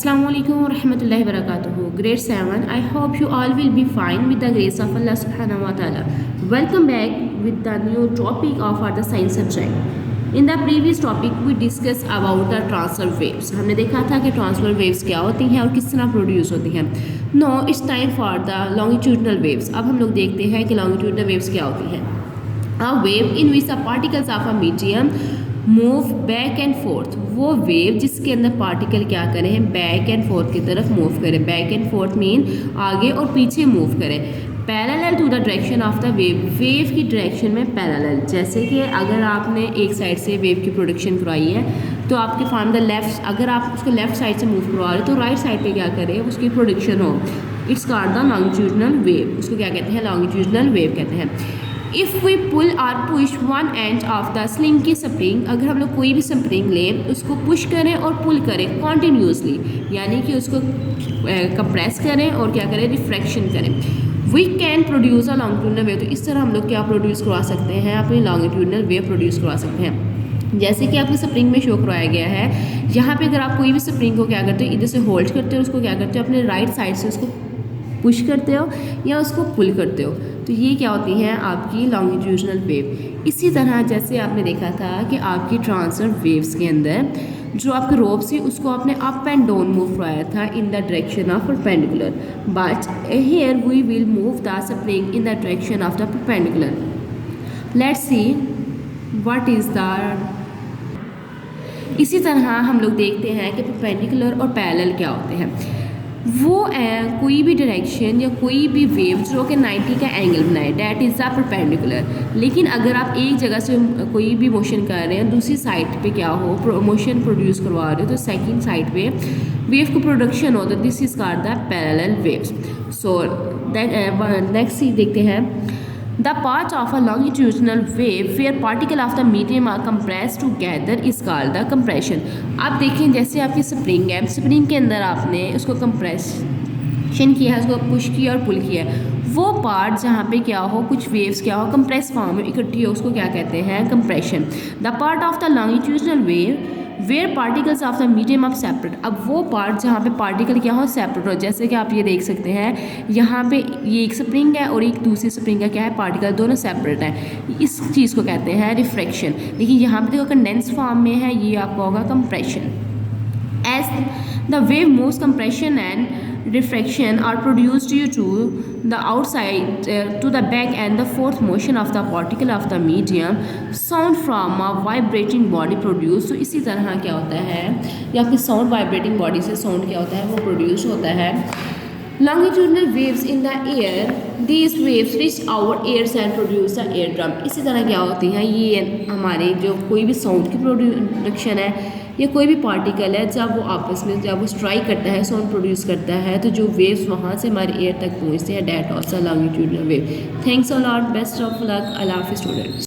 Assalamu alaikum wa rahmatullahi wa barakatuhu. Grade 7. I hope you all will be fine with the grace of Allah subhanahu wa ta'ala. Welcome back with the new topic of our science subject. In the previous topic we discussed about the transfer waves. हमने देखा था कि transfer waves क्या होती हैं और किस तरह प्रोड्यूस होती हैं. Now it's time for the longitudinal waves. अब हम लोग देखते हैं कि longitudinal waves क्या होती हैं. A wave in which the particles of a medium move back and fourth, वो वेव जिसके अंदर पार्टिकल क्या करें, बैक एंड फोर्थ की तरफ मूव करें. बैक एंड फोर्थ मीन आगे और पीछे मूव करें. Parallel to the direction of the wave, wave की डायरेक्शन में पैरेलल. जैसे कि अगर आपने एक साइड से वेव की प्रोडक्शन करवाई है तो आपके फ्रॉम द लेफ्ट, अगर आप उसको लेफ्ट साइड से मूव करवा रहे हो तो राइट साइड पे क्या करें, उसकी प्रोडक्शन हो. It's called the longitudinal wave. उसको क्या कहते हैं, लॉन्गिट्यूडिनल वेव कहते हैं. इफ़ वी पुल और push one end of the sling की स्प्रिंग, अगर हम लोग कोई भी स्प्रिंग लें उसको पुश करें और पुल करें कॉन्टीन्यूसली, यानी कि उसको कंप्रेस करें और क्या करें, रिफ्रैक्शन करें, we can produce a longitudinal wave. तो इस तरह हम लोग क्या प्रोड्यूस करवा सकते हैं, अपनी लॉन्गिट्यूडिनल वेव प्रोड्यूस करवा सकते हैं. जैसे कि आपको स्प्रिंग में शो करवाया गया है, यहाँ पे अगर आप कोई भी स्प्रिंग को क्या करते हो, इधर से होल्ड करते हो, उसको क्या करते हो, अपने राइट साइड से उसको पुश करते हो या उसको पुल करते हो, तो ये क्या होती हैं आपकी लॉन्गिट्यूडिनल वेव. इसी तरह जैसे आपने देखा था कि आपकी ट्रांसफर वेव्स के अंदर जो आपके रोप से उसको आपने अप एंड डाउन मूव करवाया था in the direction of perpendicular, but here we will move the spring in the direction of the perpendicular. Let's see what is the. इसी तरह हम लोग देखते हैं कि परपेंडिकुलर और पैरेलल क्या होते हैं. वो कोई भी डायरेक्शन या कोई भी वेव जो कि 90 का एंगल बनाए, डैट इज़ द परपेंडिकुलर. लेकिन अगर आप एक जगह से कोई भी मोशन कर रहे हैं, दूसरी साइड पे क्या हो, मोशन प्रोड्यूस करवा रहे हो, तो सेकंड साइड पे वेव को प्रोडक्शन हो, तो this is called the parallel waves. So next देखते हैं. The part of a longitudinal wave where particle of the medium are compressed together is called the compression. आप देखें जैसे आपकी स्प्रिंग है, स्प्रिंग के अंदर आपने उसको कंप्रेशन किया है, उसको पुश किया और पुल किया है, वो पार्ट जहाँ पे क्या हो, कुछ वेव्स क्या हो, कंप्रेस फॉर्म में इकट्ठी हो, उसको क्या कहते हैं, compression. The part of the longitudinal wave where particles of the medium of separate. अब वो पार्ट जहाँ पे पार्टिकल क्या हो, सेपरेट हो. जैसे कि आप ये देख सकते हैं यहाँ पे ये एक स्प्रिंग है और एक दूसरी स्प्रिंग का क्या है, पार्टिकल दोनों सेपरेट हैं. इस चीज़ को कहते हैं रिफ्रैक्शन. देखिए यहाँ पे देखो कंडेंस फॉर्म में है, ये आपका होगा compression. As the wave moves, compression and refraction are produced due to the outside to the back and the forth motion of the particle of the medium. Sound from a vibrating body produced. तो इसी तरह क्या होता है, या आपकी sound vibrating body से sound क्या होता है, वो प्रोड्यूस होता है. Longitudinal waves in the air, these waves reach our ears and produce the eardrum. इसी तरह क्या होती हैं, ये हमारे जो कोई भी साउंड की प्रोडक्शन है या कोई भी पार्टिकल है, जब वो आपस में जब वो स्ट्राइक करता है, साउंड प्रोड्यूस करता है, तो जो वेव्स वहाँ से हमारे एयर तक पहुँचते हैं, that also longitudinal wave. Thanks a lot, best of luck, अल्लाह हाफिज़ स्टूडेंट्स.